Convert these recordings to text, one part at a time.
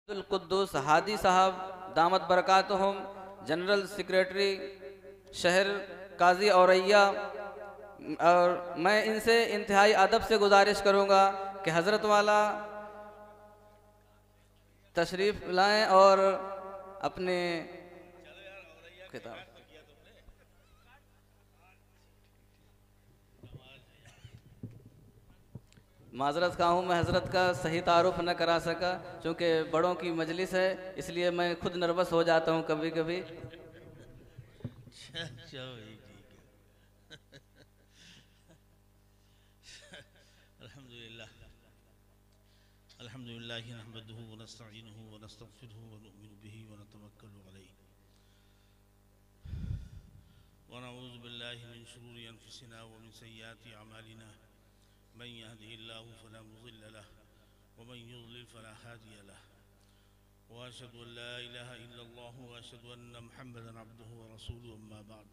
अब्दुल कुद्दूस हादी साहब दामत बरकातुहुम, general secretary शहर काजी औरैया। और मैं इनसे इंतहाई अदब से गुजारिश करूँगा कि हज़रत वाला तशरीफ़ लाएं और अपने किताब। माजरत का हूँ, मैं हज़रत का सही तारुफ न करा सका, चूँकि बड़ों की मजलिस है, इसलिए मैं खुद नर्वस हो जाता हूँ कभी कभी। चलो ठीक है। अल्हम्दुलिल्लाह अल्हम्दुलिल्लाह नहमदुहु व नस्तईनुहु व नस्तगफिरुहु व नु'मिनु बिही व नतवक्कलु अलैहि व नऊज़ु बिल्लाहि मिन शुरूरि अनफुसिना व मिन सय्यिआति अमालिना मन यहदिहिल्लाहु फला मुज़िल्ल लहु व मन युज़लिल फला हादिय लहु व अशहदु अन ला इलाहा इल्लल्लाह व अशहदु अन्ना मुहम्मदन अब्दुहु व रसूलुहु अम्मा बअद।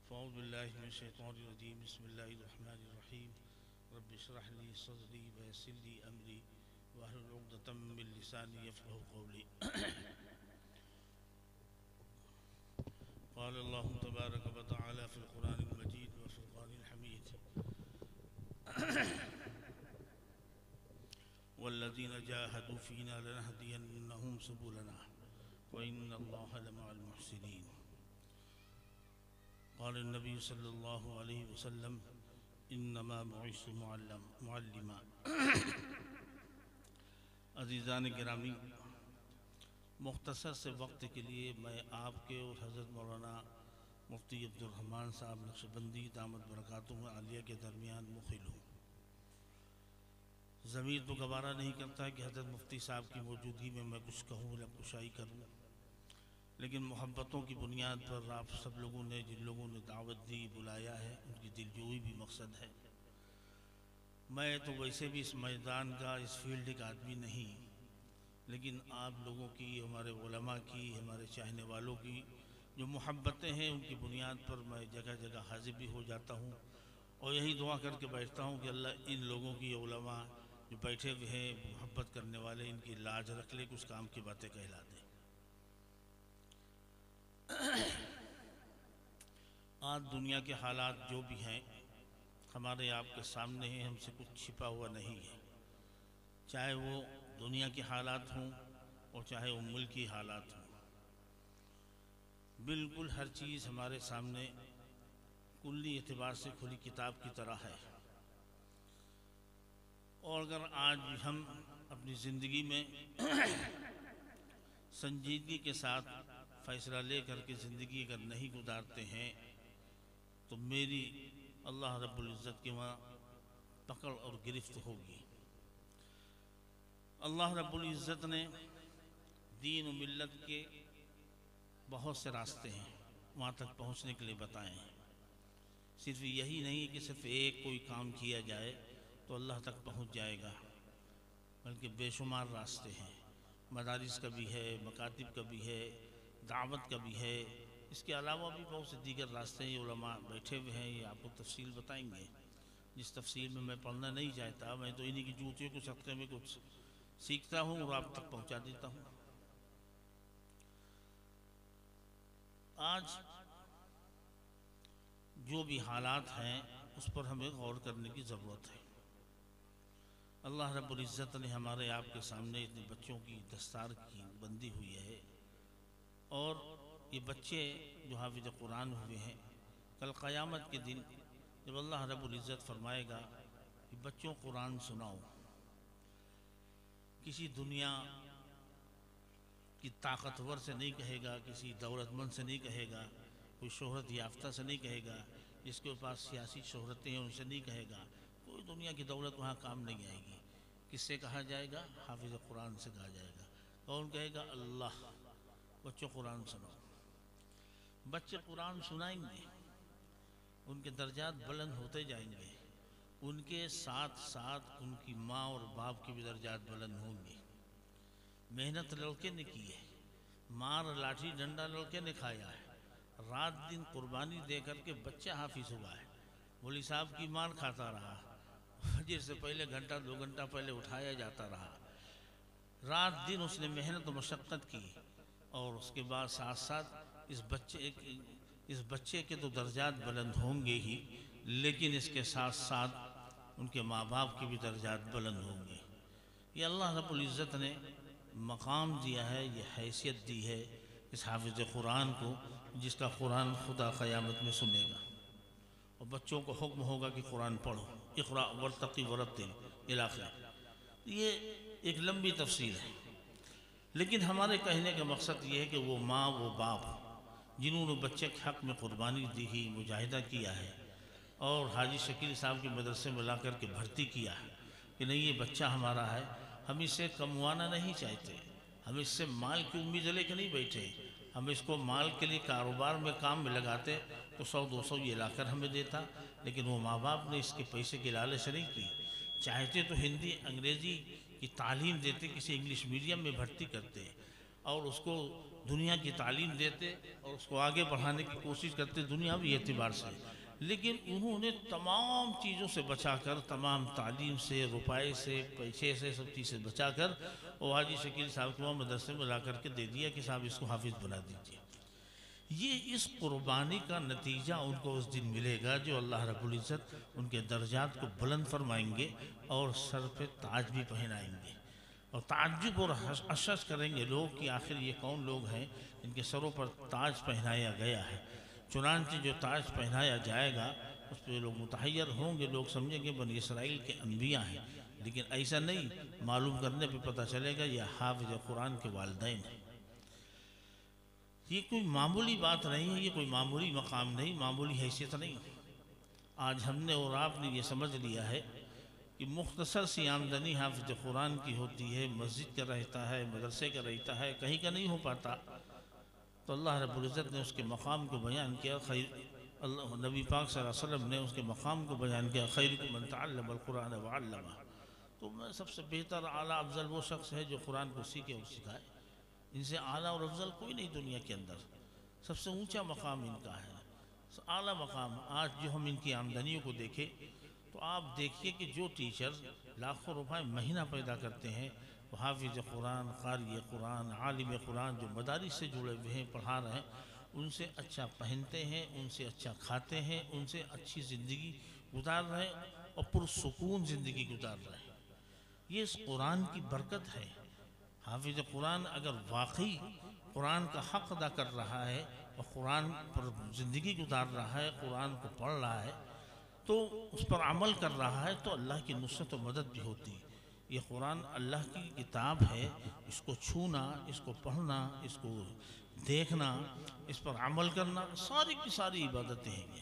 फ़अऊज़ु बिल्लाहि मिनश शैतानिर रजीम बिस्मिल्लाहिर रहमानिर रहीम रब्बि इश्रह ली सदरी व यस्सिर ली अमरी वहलुल उक़दतम मिन लिसानी यफ़क़हू क़ौली। क़ाल अल्लाहु तबारक व तआला फ़िल क़ुरआनिल मजीद व फ़ुरक़ानिल हमीद वल्लज़ीना जाहदू फ़ीना लनहदियन्नहुम सुबुलना व इन्नल्लाह लमअल मुहसिनीन। क़ाल नबी सल्लल्लाहु अलैहि वसल्लम इन्नमा बुइस्तु मुअल्लिमा। अज़ीज़ान गिरामी, मुख्तसर से वक्त के लिए मैं आपके और हज़रत मौलाना मुफ्ती अब्दुल रहमान साहब नक्शबंदी दामत बरकातुहु आलिया के दरमियान मुखिल हूँ। ज़मीर तो गवारा नहीं करता कि हज़रत मुफ्ती साहब की मौजूदगी में मैं कुछ कहूँ या कुशाई करूँ, लेकिन मोहब्बतों की बुनियाद पर आप सब लोगों ने, जिन लोगों ने दावत दी, बुलाया है, उनकी दिलजोई भी मकसद है। मैं तो वैसे भी इस मैदान का, इस फील्ड का आदमी नहीं, लेकिन आप लोगों की, हमारे उलमा की, हमारे चाहने वालों की जो मोहब्बतें हैं, उनकी बुनियाद पर मैं जगह जगह हाजिर भी हो जाता हूँ और यही दुआ करके बैठता हूँ कि अल्लाह इन लोगों की, उलमा जो बैठे हुए हैं, मोहब्बत करने वाले, इनकी लाज रख ले, कुछ काम की बातें कहला दे। आज दुनिया के हालात जो भी हैं हमारे आपके सामने हैं, हमसे कुछ छिपा हुआ नहीं है। चाहे वो दुनिया के हालात हों और चाहे वो मुल्की हालात हों, बिल्कुल हर चीज़ हमारे सामने कुल्ली एतबार से खुली किताब की तरह है। और अगर आज हम अपनी ज़िंदगी में संजीदगी के साथ फ़ैसला ले करके ज़िंदगी अगर नहीं गुजारते हैं तो मेरी अल्लाह रब्बुल इज़्ज़त के वहाँ पकड़ और गिरफ्त होगी। अल्लाह रब्बुल इज़्ज़त ने दीन और मिल्लत के बहुत से रास्ते हैं वहाँ तक पहुँचने के लिए बताए हैं। सिर्फ यही नहीं कि सिर्फ एक कोई काम किया जाए तो अल्लाह तक पहुँच जाएगा, बल्कि बेशुमार रास्ते हैं। मदारिस का भी है, मकातिब का भी है, दावत का भी है, इसके अलावा भी बहुत से दीगर रास्ते हैं। उलमा बैठे हुए हैं, ये आपको तफसील बताएंगे, जिस तफसील में मैं पढ़ना नहीं चाहता। मैं तो इन्हीं की जूतियों को सदक़े में कुछ सीखता हूँ और आप तक पहुँचा देता हूँ। आज जो भी हालात हैं उस पर हमें गौर करने की ज़रूरत है। अल्लाह रब्बुल इज़्ज़त ने हमारे आपके सामने इतने बच्चों की दस्तार की बंदी हुई है और ये बच्चे जो हाफिज़ कुरान हुए हैं, कल क़यामत के दिन जब अल्लाह रब्बुल इज़्ज़त फरमाएगा कि बच्चों कुरान सुनाओ, किसी दुनिया की ताकतवर से नहीं कहेगा, किसी दौलतमंद से नहीं कहेगा, कोई शोहरत याफ्ता से नहीं कहेगा, जिसके पास सियासी शोहरतें हैं उनसे नहीं कहेगा। कोई दुनिया की दौलत वहाँ काम नहीं आएगी। किससे कहा जाएगा? हाफिज़ कुरान से कहा जाएगा। कौन कहेगा? अल्लाह। बच्चों कुरान सुनाओ। बच्चे कुरान सुनाएंगे, उनके दर्जात बुलंद होते जाएंगे, उनके साथ साथ उनकी माँ और बाप के भी दर्जात बुलंद होंगे। मेहनत लड़के ने की है, मार लाठी डंडा लड़के ने खाया है, रात दिन कुर्बानी दे करके बच्चा हाफिज हुआ है। मौलवी साहब की मार खाता रहा, फजर से पहले घंटा 2 घंटा पहले उठाया जाता रहा। रात दिन उसने मेहनत और मशक्क़त की और उसके बाद साथ साथ इस बच्चे के तो दर्जात बुलंद होंगे ही, लेकिन इसके साथ साथ उनके माँ बाप के भी दर्जात बुलंद होंगे। ये अल्लाह रब्बुल इज़्ज़त ने मकाम दिया है, ये हैसियत दी है इस हाफिज़ कुरान को, जिसका कुरान खुदा क़यामत में सुनेगा और बच्चों को हुक्म होगा कि कुरान पढ़ो, इक़रा वर्तक़ी वरत्तिल इला आखिर। ये एक लंबी तफसील है, लेकिन हमारे कहने का मकसद ये है कि वो माँ वो बाप जिन्होंने बच्चे के हक़ में क़ुरबानी दी ही, मुजाहिदा किया है और हाजी शकील साहब के मदरसे में ला कर के भर्ती किया है कि नहीं ये बच्चा हमारा है, हम इससे कमवाना नहीं चाहते, हम इससे माल की उम्मीद लेके नहीं बैठे, हम इसको माल के लिए कारोबार में काम में लगाते तो 100-200 ये लाकर हमें देता, लेकिन वो माँ बाप ने इसके पैसे की लालच नहीं की। चाहते तो हिंदी अंग्रेज़ी की तालीम देते, किसी इंग्लिश मीडियम में भर्ती करते और उसको दुनिया की तालीम देते और उसको आगे बढ़ाने की कोशिश करते दुनियावी एतबार से, लेकिन उन्होंने तमाम चीज़ों से बचाकर, तमाम तालीम से, रुपए से, पैसे से, सब चीज़ से बचाकर और हाजी शकील साहब को मदरसे में ला करके दे दिया कि साहब इसको हाफिज़ बना दीजिए। ये इस कुर्बानी का नतीजा उनको उस दिन मिलेगा जो अल्लाह रब्बुल इज़्ज़त उनके दर्जात को बुलंद फरमाएंगे और सर पे ताज भी पहनाएंगे और ताज्जुब और अशश करेंगे लोग कि आखिर ये कौन लोग हैं इनके सरों पर ताज पहनाया गया है। चुनांचे जो ताज पहनाया जाएगा उस पर लोग मुतहय्यर होंगे, लोग समझेंगे बनी इसराइल के अनबिया हैं, लेकिन ऐसा नहीं, मालूम करने पे पता चलेगा ये हाफिज़ कुरान के वालिदैन हैं। ये कोई मामूली बात नहीं है, ये कोई मामूली मकाम नहीं, मामूली हैसियत नहीं। आज हमने और आपने ये समझ लिया है कि मुख्तसर सी आमदनी हाफिज़ कुरान की होती है, मस्जिद का रहता है, मदरसे का रहता है, कहीं का नहीं हो पाता, तो अल्लाह रब्बुल इज़्ज़त ने उसके मकाम को बयान किया। अल्लाह नबी पाक सल्लल्लाहु अलैहि वसल्लम ने उसके मकाम को बयान किया, खैरुकुम मन तअल्लमल कुरान व अल्लमा। तो मैं सबसे बेहतर आला अफजल वो शख्स है जो कुरान को सीखे और सिखाए, इनसे आला और अफजल कोई नहीं दुनिया के अंदर, सबसे ऊंचा मकाम इनका है, आला मकाम। आज जो हम इनकी आमदनियों को देखें तो आप देखिए कि जो टीचर लाखों रुपए महीना पैदा करते हैं, वो हाफिज़ कुरान, क़ारी कुरान, आलिम कुरान जो मदारिस से जुड़े हुए हैं, पढ़ा रहे हैं, उनसे अच्छा पहनते हैं, उनसे अच्छा खाते हैं, उनसे अच्छी ज़िंदगी गुजार रहे हैं और पुरसुकून ज़िंदगी गुजार रहे हैं। ये इस कुरान की बरकत है। हाफिज़ कुरान अगर वाकई कुरान का हक़ अदा कर रहा है और कुरान पर ज़िंदगी गुजार रहा है, कुरान को पढ़ रहा है, तो उस पर अमल कर रहा है, तो अल्लाह की नुसरत और मदद भी होती है। ये कुरान अल्लाह की किताब है, इसको छूना, इसको पढ़ना, इसको देखना, इस पर अमल करना, सारी की सारी इबादतें हैं।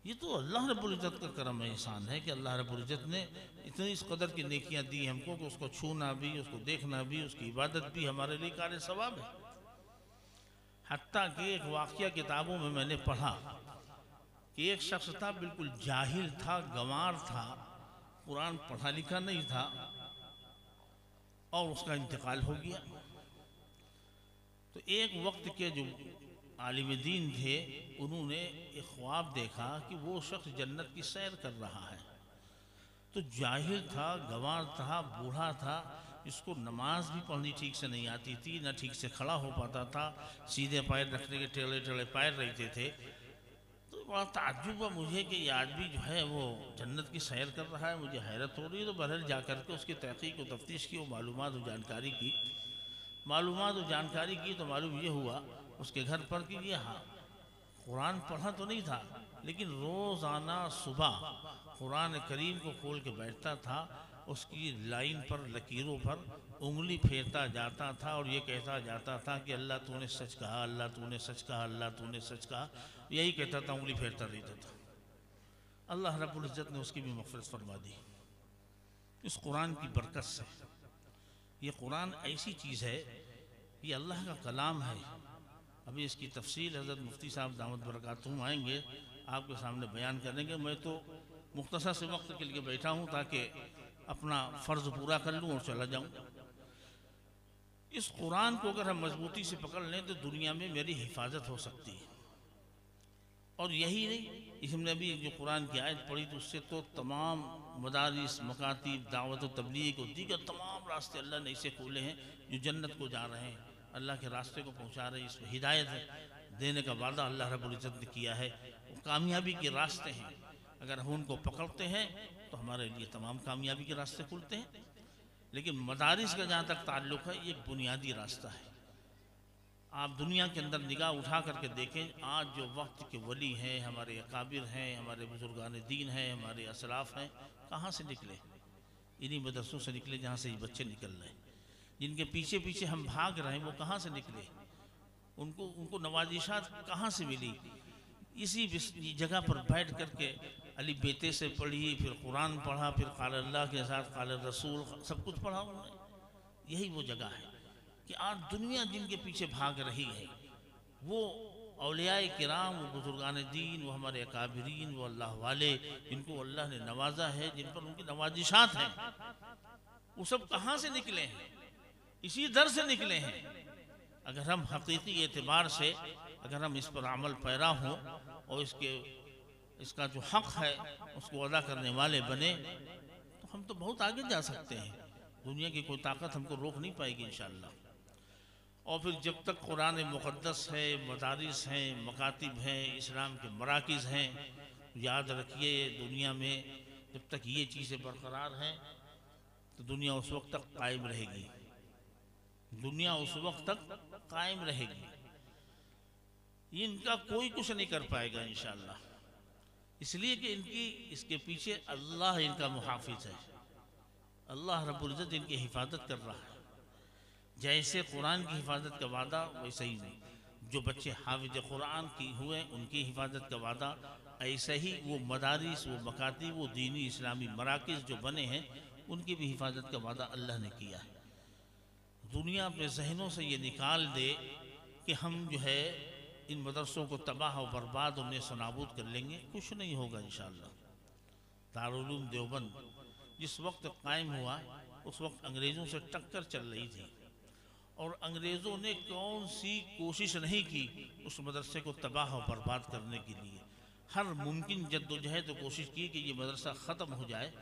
ये तो अल्लाह रब्बुल इज़्ज़त का करम एहसान है कि अल्लाह रब्बुल इज़्ज़त ने इतनी इस कदर की नेकियां दी हमको कि उसको छूना भी, उसको देखना भी, उसकी इबादत भी हमारे लिए कार सवाब है। हत्ता कि एक वाक़या किताबों में मैंने पढ़ा कि एक शख्स था, बिल्कुल जाहिल था, गंवार था, कुरान पढ़ा लिखा नहीं था और उसका इंतकाल हो गया। तो एक वक्त के जो आलिम दीन थे, उन्होंने एक ख्वाब देखा कि वो शख्स जन्नत की सैर कर रहा है। तो जाहिल था, गंवार था, बूढ़ा था, इसको नमाज भी पढ़नी ठीक से नहीं आती थी, ना ठीक से खड़ा हो पाता था, सीधे पैर रखने के टेढ़े टेढ़े पैर रहते थे। तो बड़ा ताज्जुब हुआ मुझे कि ये आदमी जो है वो जन्नत की सैर कर रहा है, मुझे हैरत हो रही है। तो बहरहाल जा कर के उसकी तहकीक और तफ्तीश की, वो मालूमात और जानकारी की, तो मालूम ये हुआ उसके घर पर कि ये हाँ कुरान पढ़ा तो नहीं था, लेकिन रोज़ाना सुबह कुरान करीम को खोल के बैठता था, उसकी लाइन पर, लकीरों पर उंगली फेरता जाता था और ये कहता जाता था कि अल्लाह तूने सच कहा, अल्लाह तूने सच कहा, अल्लाह तूने सच कहा, यही कहता था, उंगली फेरता रहता था। अल्लाह रब्बुल इज़्ज़त ने उसकी भी मग़फ़िरत फरमा दी इस कुरान की बरकत से। ये कुरान ऐसी चीज़ है, ये अल्लाह का कलाम है। अभी इसकी तफसील हज़रत मुफ्ती साहब दामत बरकातुहूम आएंगे, आपके सामने बयान करेंगे। मैं तो मुख्तसर से वक्त के लिए बैठा हूँ ताकि अपना फ़र्ज़ पूरा कर लूँ और चला जाऊँ। इस कुरान को अगर हम मजबूती से पकड़ लें तो दुनिया में मेरी हिफाजत हो सकती है। और यही नहीं, हमने अभी जो कुरान की आयत पढ़ी तो उससे तो तमाम मदारिस, मकातीब, दावत व तबलीग और दीगर तमाम रास्ते अल्लाह ने इसे खोले हैं जो जन्नत को जा रहे हैं, अल्लाह के रास्ते को पहुंचा रहे हैं। इसमें हिदायत देने का वादा अल्लाह रब्बुल इज़्ज़त ने किया है। वो कामयाबी के रास्ते हैं, अगर हम उनको पकड़ते हैं तो हमारे लिए तमाम कामयाबी के रास्ते खुलते हैं। लेकिन मदारिस का जहाँ तक ताल्लुक़ है, ये बुनियादी रास्ता है। आप दुनिया के अंदर निगाह उठा करके देखें, आज जो वक्त के वली हैं, हमारे अकाबिर हैं, हमारे बुजुर्गान दीन हैं, हमारे असलाफ हैं, कहाँ से निकले? इन्हीं मदरसों से निकले जहाँ से ये बच्चे निकल रहे हैं। जिनके पीछे पीछे हम भाग रहे हैं वो कहाँ से निकले? उनको नवाजिशात कहाँ से मिली? इसी जगह पर बैठ करके अली बेते से पढ़ी, फिर कुरान पढ़ा, फिर क़ाल अल्लाह के साथ क़ाल रसूल, सब कुछ पढ़ा उन्होंने। यही वो जगह है कि आज दुनिया जिनके पीछे भाग रही है वो औलियाए किराम, वो बुजुर्गान दीन, वो हमारे अकाबिरीन, वो अल्लाह वाले, जिनको अल्लाह ने नवाजा है, जिन पर उनकी नवाजिशात हैं, वो सब कहाँ से निकले हैं? इसी दर से निकले हैं। अगर हम हकीकी एतबार से अगर हम इस पर अमल पैरा हों और इसका जो हक है उसको अदा करने वाले बने तो हम तो बहुत आगे जा सकते हैं। दुनिया की कोई ताकत हमको रोक नहीं पाएगी इंशाअल्लाह। और फिर जब तक कुरान मुक़द्दस है, मदारिस हैं, मकातिब हैं, इस्लाम के मराकिज़ हैं, याद रखिए दुनिया में जब तक ये चीज़ें बरकरार हैं तो दुनिया उस वक्त तक कायम रहेगी। दुनिया उस वक्त तक कायम रहेगी। इनका कोई कुछ नहीं कर पाएगा इंशाअल्लाह, इसलिए कि इसके पीछे अल्लाह इनका मुहाफिज है। अल्लाह रब्बुल इज़्ज़त इनकी हिफाजत कर रहा है। जैसे कुरान की हिफाजत का वादा वैसे ही नहीं। जो बच्चे हाफिज कुरान की हुए उनकी हिफाजत का वादा, ऐसे ही वो मदारिस, वो मकाती, वो दीनी इस्लामी मराकिज़ जो बने हैं उनकी भी हिफाजत का वादा अल्लाह ने किया है। दुनिया अपने जहनों से ये निकाल दे कि हम जो है इन मदरसों को तबाह और बर्बाद और नेस्तनाबूद कर लेंगे, कुछ नहीं होगा इंशाअल्लाह। दारुल उलूम देवबंद जिस वक्त कायम हुआ उस वक्त अंग्रेज़ों से टक्कर चल रही थी और अंग्रेज़ों ने कौन सी कोशिश नहीं की उस मदरसे को तबाह और बर्बाद करने के लिए। हर मुमकिन जद्दोजहद तो कोशिश की कि ये मदरसा ख़त्म हो जाए।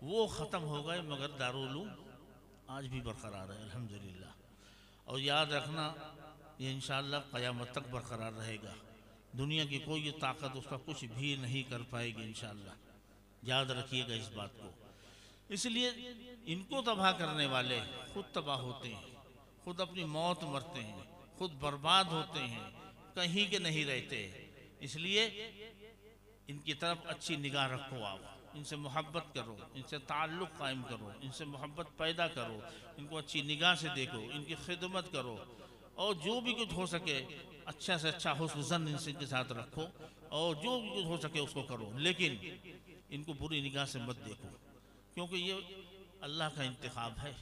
वो ख़त्म हो गए मगर दारुल उलूम आज भी बरकरार है अल्हम्दुलिल्लाह। और याद रखना ये इंशाअल्लाह क़यामत तक बरकरार रहेगा। दुनिया की कोई ताकत उसका कुछ भी नहीं कर पाएगी इंशाअल्लाह। याद रखिएगा इस बात को। इसलिए इनको तबाह करने वाले खुद तबाह होते हैं, खुद अपनी मौत मरते हैं, खुद बर्बाद होते हैं, कहीं के नहीं रहते। इसलिए इनकी तरफ अच्छी निगाह रखो, आप इनसे मोहब्बत करो, इनसे ताल्लुक़ कायम करो, इनसे मोहब्बत पैदा करो, इनको अच्छी निगाह से देखो, इनकी खिदमत करो और जो भी कुछ हो सके अच्छा से अच्छा हुस्न ज़न इनके साथ रखो और जो भी कुछ हो सके उसको करो। लेकिन इनको बुरी निगाह से मत देखो, क्योंकि ये अल्लाह का इंतखाब है।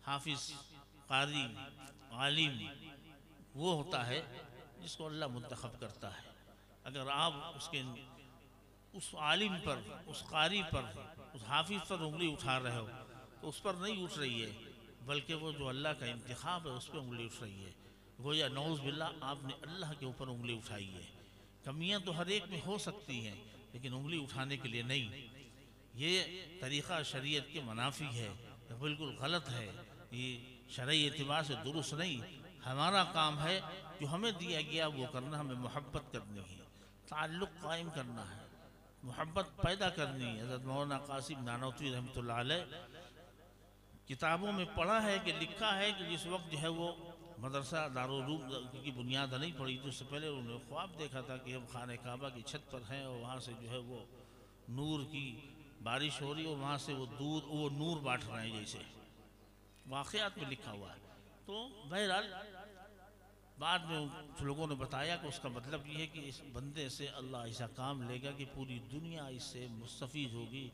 हाफिज़, कारी, आलिम वो होता है जिसको अल्लाह मुंतखब करता है। अगर आप उस आलिम पर, उस कारी पर, उस हाफिज़ पर उंगली उठा रहे हो तो उस पर नहीं उठ रही है, बल्कि वो जो अल्लाह का इंतखाब है उस पर उंगली उठ रही है। गोया नौज़ बिल्लाह आपने अल्लाह के ऊपर उंगली उठाई है। कमियां तो हर एक में हो सकती हैं लेकिन उंगली उठाने के लिए नहीं। ये तरीक़ा शरीयत के मुनाफी है, बिल्कुल गलत है, ये शरई एतबार से दुरुस्त नहीं। हमारा काम है जो हमें दिया गया वो करना, हमें मोहब्बत करनी है, ताल्लुक़ कायम करना है, मोहब्बत पैदा करनी है। हज़रत मौलाना कासिम नानोतवी रहमतुल्लाह अलैह किताबों में पढ़ा है कि लिखा है कि जिस वक्त जो है वो मदरसा दारुल उलूम की बुनियाद नहीं पड़ी तो उससे पहले उन्होंने ख्वाब देखा था कि हम खाने काबा की छत पर हैं और वहाँ से जो है वो नूर की बारिश हो रही और वहाँ से वो नूर बांट रहे हैं, जैसे वाक़यात में लिखा हुआ है। तो बहरहाल बाद में लोगों ने बताया कि उसका मतलब ये है कि इस बंदे से अल्लाह ऐसा काम लेगा कि पूरी दुनिया इससे मुस्तफ़ीद होगी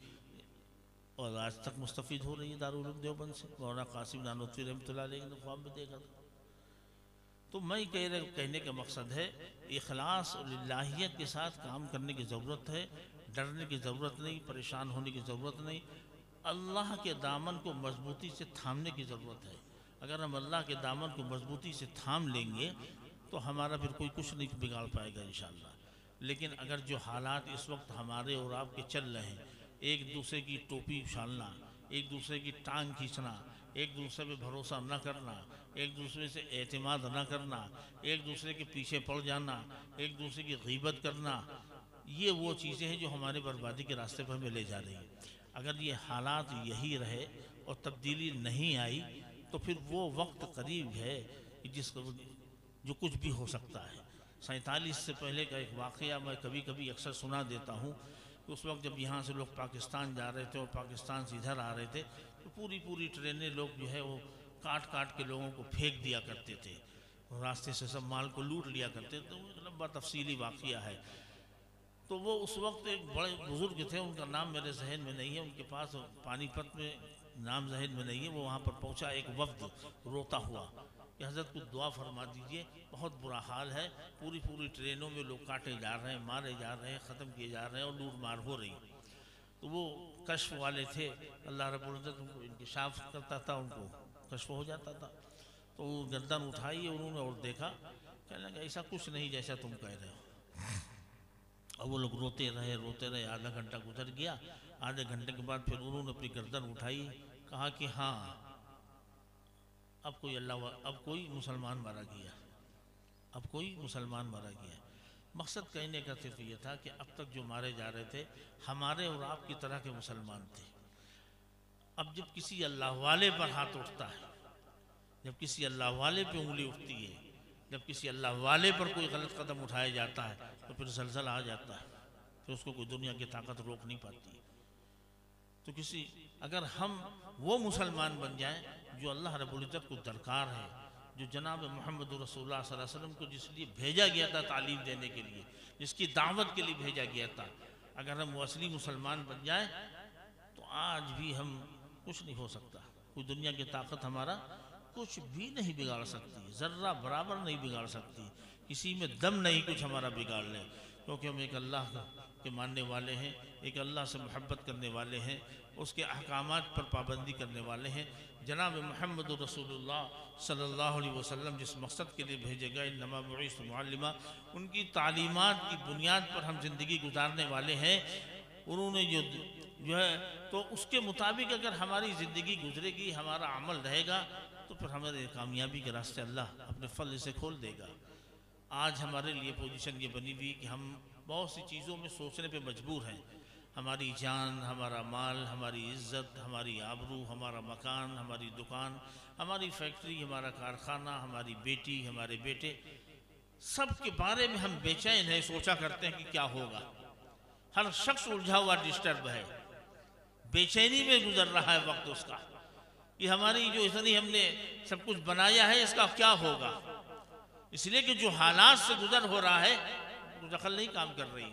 और आज तक मुस्तफ़ीद हो रही है दारुल उलूम देवबंद से। मौलाना कासिम नानोतवी रहमतुल्लाह अलैह ने ख्वाब में देखा था। तो मैं कहने का मकसद है इखलास और लिल्लाहियत के साथ काम करने की ज़रूरत है। डरने की ज़रूरत नहीं, परेशान होने की ज़रूरत नहीं। अल्लाह के दामन को मजबूती से थामने की ज़रूरत है। अगर हम अल्लाह के दामन को मजबूती से थाम लेंगे तो हमारा फिर कोई कुछ नहीं बिगाड़ पाएगा इंशाअल्लाह। लेकिन अगर जो हालात इस वक्त हमारे और आपके चल रहे हैं, एक दूसरे की टोपी उछालना, एक दूसरे की टांग खींचना, एक दूसरे पे भरोसा न करना, एक दूसरे से एतमाद न करना, एक दूसरे के पीछे पड़ जाना, एक दूसरे की गीबत करना, ये वो चीज़ें हैं जो हमारे बर्बादी के रास्ते पर हमें ले जा रही हैं। अगर ये हालात यही रहे और तब्दीली नहीं आई तो फिर वो वक्त करीब है कि जो कुछ भी हो सकता है। 47 से पहले का एक वाक़या मैं कभी कभी अक्सर सुना देता हूँ कि उस वक्त जब यहाँ से लोग पाकिस्तान जा रहे थे और पाकिस्तान से इधर आ रहे थे तो पूरी ट्रेनें लोग जो है वो काट काट के लोगों को फेंक दिया करते थे, रास्ते से सब माल को लूट लिया करते थे। तो एक लंबा तफसीली वाक़या है। तो वो उस वक्त एक बड़े बुज़ुर्ग थे, उनका नाम मेरे जहन में नहीं है, उनके पास पानीपत में नाम जहन में नहीं है। वो वहाँ पर पहुँचा, एक वफ्द रोता हुआ कि हज़रत कुछ दुआ फरमा दीजिए, बहुत बुरा हाल है, पूरी ट्रेनों में लोग काटे जा रहे हैं, मारे जा रहे हैं, ख़त्म किए जा रहे हैं और लूट मार हो रही। तो वो कश्फ वाले थे, अल्लाह रब्बुल इज़्ज़त उनको इंकिशाफ करता था, उनको कश्फ हो जाता था। तो वो गर्दन उठाई उन्होंने और देखा, कहने लगा ऐसा कुछ नहीं जैसा तुम कह रहे हो। और वो लोग रोते रहे, आधा घंटा गुजर गया। आधे घंटे के बाद फिर उन्होंने अपनी गर्दन उठाई, कहा कि हाँ अब कोई मुसलमान मारा गया, अब कोई मुसलमान मारा गया। मकसद कहने का सिर्फ ये था कि अब तक जो मारे जा रहे थे हमारे और आपकी तरह के मुसलमान थे। अब जब किसी अल्लाह वाले पर हाथ उठता है, जब किसी अल्लाह वाले पे उंगली उठती है, जब किसी अल्लाह वाले पर कोई गलत कदम उठाया जाता है तो फिर ज़लज़ला आ जाता है, फिर उसको कोई दुनिया की ताकत रोक नहीं पाती। तो अगर हम वो मुसलमान बन जाएं जो अल्लाह रब्बुल इज़्ज़त को दरकार है, जो जनाब मोहम्मद रसूलुल्लाह सल्लल्लाहु अलैहि वसल्लम को जिसलिए भेजा गया था तालीम देने के लिए, जिसकी दावत के लिए भेजा गया था, अगर हम वो असली मुसलमान बन जाएं तो आज भी हम कुछ नहीं हो सकता। कोई दुनिया की ताकत हमारा कुछ भी नहीं बिगाड़ सकती, ज़र्रा बराबर नहीं बिगाड़ सकती, किसी में दम नहीं कुछ हमारा बिगाड़ ले, क्योंकि हम एक अल्लाह के मानने वाले हैं, एक अल्लाह से मोहब्बत करने वाले हैं, उसके अहकामात पर पाबंदी करने वाले हैं। जनाब मोहम्मद रसूलुल्लाह सल्लल्लाहु अलैहि वसल्लम जिस मकसद के लिए भेजे गए, इन्नमा बुइस्तु मुअल्लिमा, उनकी तालीमात की बुनियाद पर हम ज़िंदगी गुजारने वाले हैं। उन्होंने जो है तो उसके मुताबिक अगर हमारी ज़िंदगी गुजरेगी, हमारा अमल रहेगा तो फिर हमारे कामयाबी के रास्ते अल्लाह अपने फल से खोल देगा। आज हमारे लिए पोजीशन ये बनी हुई कि हम बहुत सी चीज़ों में सोचने पे मजबूर हैं। हमारी जान, हमारा माल, हमारी इज़्ज़त, हमारी आबरू, हमारा मकान, हमारी दुकान, हमारी फैक्ट्री, हमारा कारखाना, हमारी बेटी, हमारे बेटे, सब के बारे में हम बेचैन हैं, सोचा करते हैं कि क्या होगा। हर शख्स उलझा हुआ, डिस्टर्ब है, बेचैनी में गुजर रहा है वक्त उसका कि हमारी जो इतनी हमने सब कुछ बनाया है इसका क्या होगा। इसलिए कि जो हालात से गुजर हो रहा है वो दखल नहीं काम कर रही।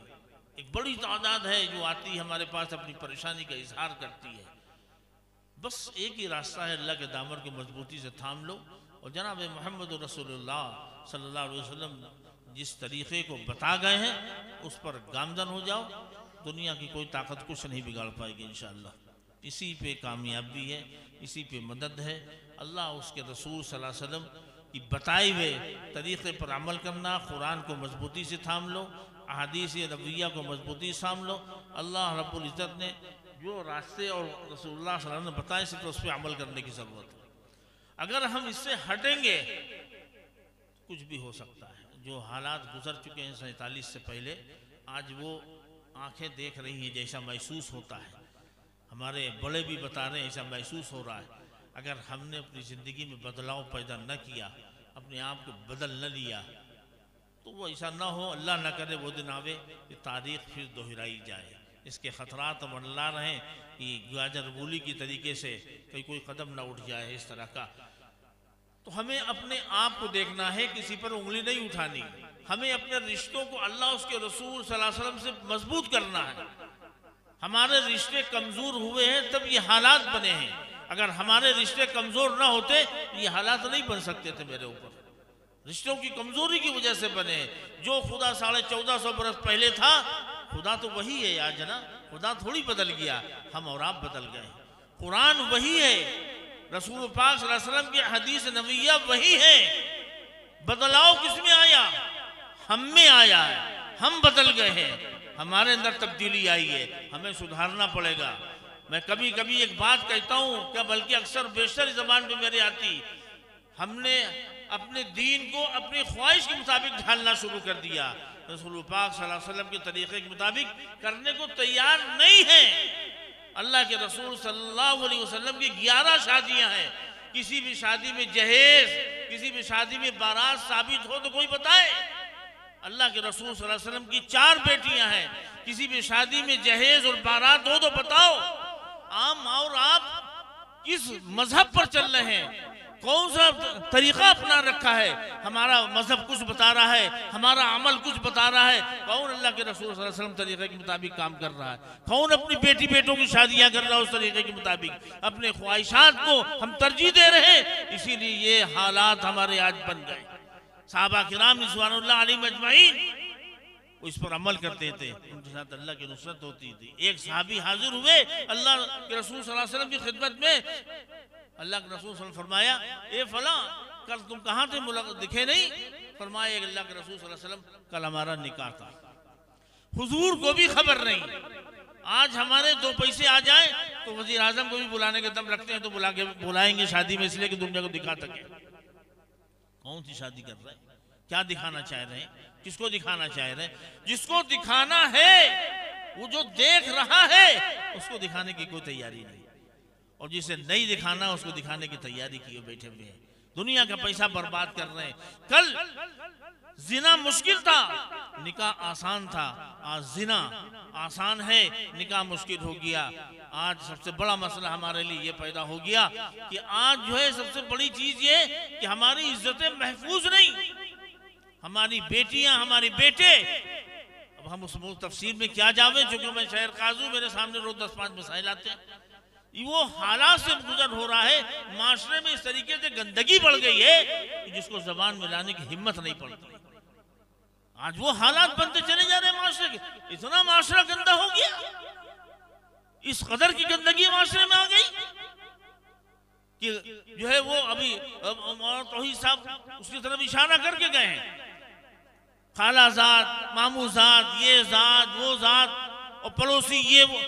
एक बड़ी तादाद है जो आती है हमारे पास, अपनी परेशानी का इजहार करती है। बस एक ही रास्ता है, अल्लाह के दामन की मजबूती से थाम लो और जनाब मोहम्मद रसूलुल्लाह सल्लल्लाहु अलैहि वसल्लम जिस तरीक़े को बता गए हैं उस पर गामजन हो जाओ। दुनिया की कोई ताकत कुछ नहीं बिगाड़ पाएगी इंशाअल्लाह। इसी पे कामयाबी है, इसी पे मदद है। अल्लाह उसके रसूल सल्लल्लाहु अलैहि वसल्लम की बताए हुए तरीक़े पर अमल करना, कुरान को मजबूती से थाम लो, अहादीस नबविया को मजबूती से थाम लो। अल्लाह रब्बुल इज़्ज़त ने जो रास्ते और रसूलुल्लाह सल्लल्लाहु अलैहि वसल्लम ने बताए सिर्फ उस पर अमल करने की ज़रूरत है। अगर हम इससे हटेंगे कुछ भी हो सकता है। जो हालात गुजर चुके हैं 47 से पहले, आज वो आंखें देख रही हैं, जैसा महसूस होता है। हमारे बड़े भी बता रहे हैं ऐसा महसूस हो रहा है। अगर हमने अपनी ज़िंदगी में बदलाव पैदा न किया, अपने आप को बदल न लिया, तो वो ऐसा ना हो, अल्लाह ना करे वो दिन आवे कि तारीख़ फिर दोहराई जाए। इसके ख़तरात मंडला रहें कि गाजर मूली की तरीके से कहीं कोई कदम ना उठ जाए इस तरह का। तो हमें अपने आप को देखना है, किसी पर उंगली नहीं उठानी। हमें अपने रिश्तों को अल्लाह उसके रसूल सल्लल्लाहु अलैहि वसल्लम से मजबूत करना है। हमारे रिश्ते कमज़ोर हुए हैं तब ये हालात बने हैं। अगर हमारे रिश्ते कमज़ोर ना होते ये हालात नहीं बन सकते थे। मेरे ऊपर रिश्तों की कमज़ोरी की वजह से बने। जो खुदा 1450 बरस पहले था, खुदा तो वही है आज ना, खुदा थोड़ी बदल गया, हम और आप बदल गए। कुरान वही है, रसूल पाक सल्लल्लाहु अलैहि वसल्लम की हदीस नबविया वही है। बदलाव किस में आया? हम में आया है। हम बदल गए हैं, हमारे अंदर तब्दीली आई है, हमें सुधारना पड़ेगा। मैं कभी कभी एक बात कहता हूँ, क्या बल्कि अक्सर बेशतर ज़बान पे मेरी आती, हमने अपने दीन को अपनी ख्वाहिश के मुताबिक ढालना शुरू कर दिया। रसूल पाक सल्लल्लाहु अलैहि वसल्लम के तरीक़े के मुताबिक करने को तैयार नहीं है। अल्लाह के रसूल सल्लल्लाहु अलैहि वसल्लम की 11 शादियां हैं। किसी भी शादी में जहेज, किसी भी शादी में बारात साबित हो तो कोई बताए। अल्लाह के रसूल सल्लल्लाहु अलैहि वसल्लम की 4 बेटियां हैं। किसी भी शादी में जहेज और बारात हो तो बताओ। और आप किस मजहब पर चल रहे हैं, कौन सा तरीका अपना रखा है? हमारा मजहब कुछ बता रहा है, हमारा अमल कुछ बता रहा है। कौन अल्लाह के रसूल सल्लल्लाहु अलैहि वसल्लम तरीके के मुताबिक काम कर रहा है? कौन अपनी बेटी बेटों की शादियां कर रहा है उस तरीके के मुताबिक? अपने ख्वाहिशात को हम तरजीह दे रहे हैं, इसीलिए ये हालात हमारे आज बन गए। सहाबा किराम रिज़वानुल्लाह अलैहिम अजमईन इस पर अमल करते थे, उनके साथ अल्लाह की नुसरत होती थी। एक सहाबी हाजिर हुए अल्लाह के रसूल सल्लल्लाहु अलैहि वसल्लम की खिदमत में। अल्लाह के रसूल सल्लल्लाहु अलैहि वसल्लम फरमाया, ए फला, कल तुम कहाँ थे, दिखे नहीं? फरमाया, अल्लाह के रसूल सल्लल्लाहु अलैहि वसल्लम, कल हमारा निकाह था। हुजूर को भी खबर नहीं। आज हमारे 2 पैसे आ जाए तो वजीर आजम को भी बुलाने के दम रखते हैं, तो बुलाएंगे शादी में, इसलिए कि दुनिया को दिखा सके। कौन सी शादी कर रहे हैं? क्या दिखाना चाह रहे हैं? किसको दिखाना चाह रहे हैं? जिसको दिखाना है, वो जो देख रहा है उसको दिखाने की कोई तैयारी नहीं, और जिसे नहीं दिखाना उसको दिखाने की तैयारी किए बैठे हुए हैं। दुनिया का पैसा बर्बाद कर रहे हैं। कल जिना मुश्किल था, निकाह आसान था। आज जिना आसान है, निकाह मुश्किल हो गया। आज सबसे बड़ा मसला हमारे लिए ये पैदा हो गया कि आज जो है सबसे बड़ी चीज ये कि हमारी इज्जतें महफूज नहीं। हमारी बेटियां, हमारे बेटे, अब हम उस तफसीर में क्या जावे, क्योंकि मैं शहर काजू, मेरे सामने रोज 10-5 मसाइल आते हैं। वो हालात से गुजर हो रहा है, माशरे में इस तरीके से गंदगी बढ़ गई है कि जिसको जबान में लाने की हिम्मत नहीं पड़ती। आज वो हालात बनते चले जा रहे हैं माशरे के। इतना माशरा गंदा हो गया, इस कदर की गंदगी माशरे में आ गई कि जो है वो अभी तौहीद साहब उसकी तरफ इशारा करके गए हैं। खाला जात, मामू जात, ये जात, वो जात, और पड़ोसी ये वो,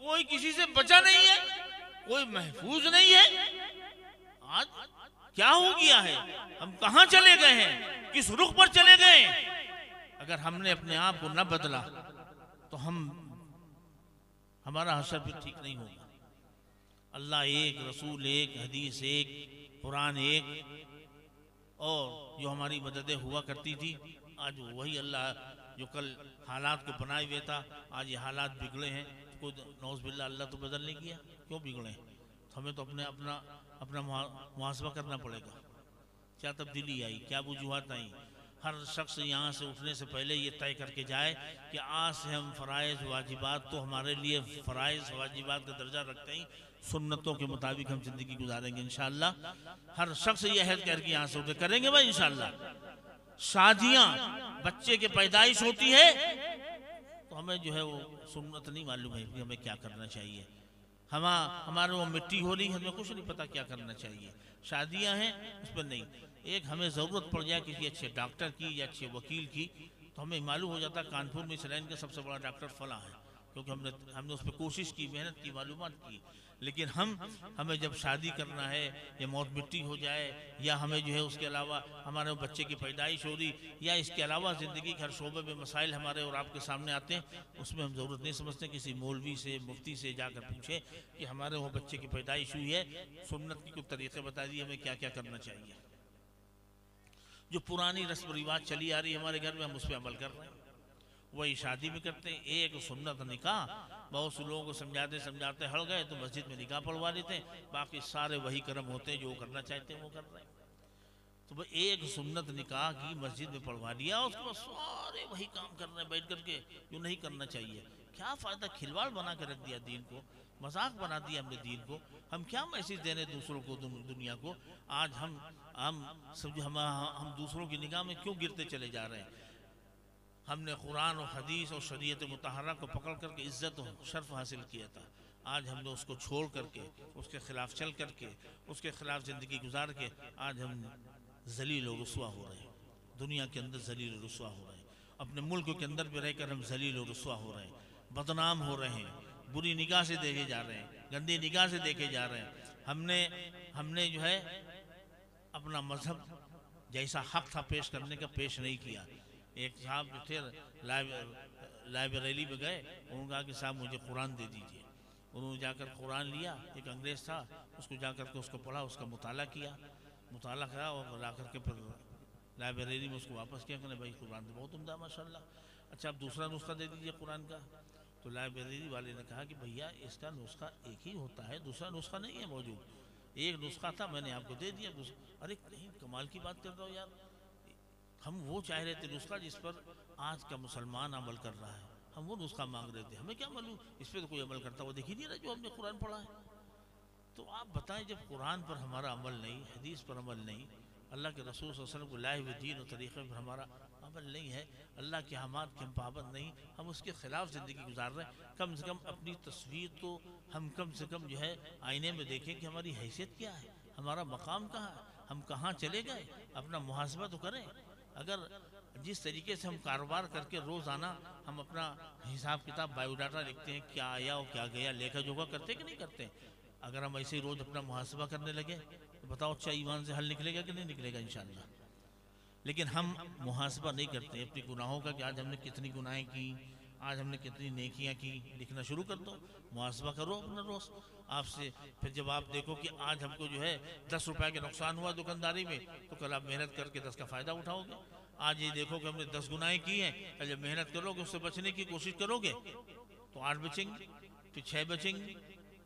कोई किसी से बचा नहीं है, कोई महफूज नहीं है। आज क्या हो गया है? हम कहां चले गए हैं? किस रुख पर चले गए? अगर हमने अपने आप को न बदला तो हमारा हशर भी ठीक नहीं होगा। अल्लाह एक, रसूल एक, हदीस एक, कुरान एक, और जो हमारी मददें हुआ करती थी, आज वही अल्लाह जो कल हालात को बनाए हुए था, आज ये हालात बिगड़े हैं। तो नौज़ बिल्लाह अल्लाह तो बदल नहीं किया, क्यों बिगड़े? तो हमें तो अपना मुहासबा करना पड़ेगा। क्या तब्दीली आई, क्या वजूहात आई? हर शख्स यहाँ से उठने से पहले ये तय करके जाए कि आज से हम फ़राइज़ वाजिबात तो हमारे लिए फ़राइज़ वाजिबात का दर्जा रखते ही सुन्नतों के मुताबिक हम ज़िंदगी गुजारेंगे इंशाअल्लाह। हर शख्स ये अहद करके यहाँ से उठे करेंगे भाई इंशाअल्लाह। शादियाँ, बच्चे की पैदाइश होती है तो हमें जो है वो सुन्नत नहीं मालूम है कि हमें क्या करना चाहिए। हमारे वो मिट्टी हो रही है, हमें कुछ नहीं पता क्या करना चाहिए। शादियां हैं उस पर नहीं, एक हमें ज़रूरत पड़ जाए किसी अच्छे डॉक्टर की या अच्छे वकील की, तो हमें मालूम हो जाता कानपुर में सलैन का सबसे बड़ा डॉक्टर फला है, क्योंकि हमने उस पर कोशिश की, मेहनत की, मालूमात की। लेकिन हमें जब शादी करना है या मौत मिट्टी हो जाए, या हमें जो है उसके अलावा हमारे बच्चे की पैदाइश हो रही, या इसके अलावा ज़िंदगी के हर शोबे में मसाइल हमारे और आपके सामने आते हैं, उसमें हम ज़रूरत नहीं समझते किसी मौलवी से, मुफ्ती से जाकर पूछे कि हमारे वो बच्चे की पैदाइश हुई है, सुन्नत की कुछ तरीक़े बता दिए हमें क्या क्या करना चाहिए। जो पुरानी रस्म रिवाज चली आ रही है हमारे घर में, हम उस पर अमल कर रहे हैं, वही शादी में करते हैं। एक सुन्नत निकाह, बहुत से लोगों को समझाते हड़ गए तो मस्जिद में निकाह पढ़वा लेते हैं, बाकी सारे वही कर्म होते हैं जो करना चाहते हैं वो कर रहे हैं। तो भाई एक सुन्नत निकाह की मस्जिद में पढ़वा लिया, उसके बाद सारे वही काम कर रहे हैं बैठ करके, जो नहीं करना चाहिए। क्या फ़ायदा? खिलवाड़ बना के रख दिया दीन को, मजाक बना दिया हमने दीन को। हम क्या मैसेज देने दूसरों को, दुनिया को? आज हम दूसरों की निगाह में क्यों गिरते चले जा रहे हैं? हमने कुरान और हदीस और शरीयत मुतहर्रा को पकड़ करके इज्जत और शर्फ हासिल किया था। आज हमने उसको छोड़ करके, उसके खिलाफ चल करके, उसके खिलाफ ज़िंदगी गुजार के आज हम जलील और रुसवा हो रहे हैं, दुनिया के अंदर जलील और रुसवा हो रहे हैं। अपने मुल्क के अंदर भी रहकर हम जलील और रुस्वा हो रहे हैं, बदनाम हो रहे हैं, बुरी निगाह से देखे जा रहे हैं, गंदी निगाह से देखे जा रहे हैं। हमने जो है अपना मजहब जैसा हक था पेश करने का पेश नहीं किया। एक साहब जो थे लाइब्रेरी में गए, उन्होंने कहा कि साहब मुझे कुरान दे दीजिए। उन्होंने जाकर कुरान लिया, एक अंग्रेज़ था, उसको जाकर के उसको पढ़ा, उसका मुताला किया और ला करके फिर लाइब्रेरी में उसको वापस किया, कहने भाई कुरान तो बहुत उम्दा माशाल्लाह, अच्छा आप दूसरा नुस्खा दे दीजिए कुरान का। तो लाइब्रेरी वाले ने कहा कि भैया इसका नुस्खा एक ही होता है, दूसरा नुस्खा नहीं है मौजूद, एक नुस्खा था मैंने आपको दे दिया। अरे नहीं, कमाल की बात कर रहा हो यार, हम वो चाह रहे थे नुस्खा जिस पर आज का मुसलमान अमल कर रहा है, हम वो नुस्खा मांग रहे थे, हमें क्या मालूम इस पर तो कोई अमल करता वो दिख ही नहीं रहा जो हमने कुरान पढ़ा है। तो आप बताएं, जब कुरान पर हमारा अमल नहीं, हदीस पर अमल नहीं, अल्लाह के रसूल सल्लल्लाहु अलैहि वसल्लम को लाए हुए दीन और तरीक़े पर हमारा अमल नहीं है, अल्लाह के अहकाम के हम पाबंद नहीं, हम उसके ख़िलाफ़ ज़िंदगी गुजार रहे हैं। कम से कम अपनी तस्वीर तो हम कम से कम जो है आईने में देखें कि हमारी हैसियत क्या है, हमारा मकाम कहाँ है, हम कहाँ चले गए, अपना मुहासबा तो करें। अगर जिस तरीके से हम कारोबार करके रोज़ाना हम अपना हिसाब किताब बायोडाटा लिखते हैं, क्या आया और क्या गया, लेखा जोखा करते कि नहीं करते, अगर हम ऐसे ही रोज़ अपना मुहासबा करने लगे तो बताओ अच्छा ईमान से हल निकलेगा कि नहीं निकलेगा इंशाअल्लाह। लेकिन हम मुहासबा नहीं करते अपनी गुनाहों का कि आज हमने कितनी गुनाहें की, आज हमने कितनी नेकियां की। लिखना शुरू कर दो, मुहासबा करो अपना रोज़ आपसे। फिर जब आप देखो कि आज हमको जो है 10 रुपये का नुकसान हुआ दुकानदारी में, तो कल आप मेहनत करके 10 का फ़ायदा उठाओगे। आज ये देखो कि हमने 10 गुनाहें की हैं, कल जब मेहनत करोगे उससे बचने की कोशिश करोगे तो 8 बचेंगे, फिर 6 बचेंगे,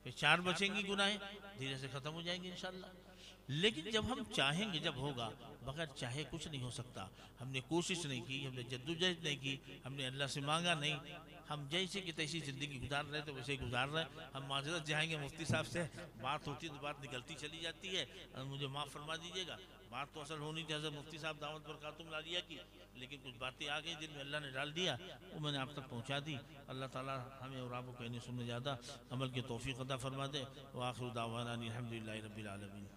फिर 4 बचेंगी गुनाहें, धीरे से ख़त्म हो जाएंगी इंशाल्लाह। लेकिन जब हम चाहेंगे जब होगा, बगैर चाहे कुछ नहीं हो सकता। हमने कोशिश नहीं की, हमने जद्दोजहद नहीं की, हमने अल्लाह से मांगा नहीं, हम जैसे कि तैसी ज़िंदगी गुजार रहे तो वैसे ही गुजार रहे। हम माजरत जाएंगे मुफ्ती साहब से, बात होती तो बात निकलती चली जाती है, मुझे माफ़ फरमा दीजिएगा, बात तो असल होनी थी हज़रत मुफ्ती साहब दावत बरकातुहुम लालिया की, लेकिन कुछ बातें आ गई दिल में, अल्लाह ने डाल दिया, वो मैंने आप तक पहुँचा दी। अल्लाह ताला हमें और आपको कहने सुनने ज़्यादा अमल की तौफीक अता फरमा दे। व आखिर दावाना अनिल हम्दुलिल्लाहि रब्बिल आलमीन।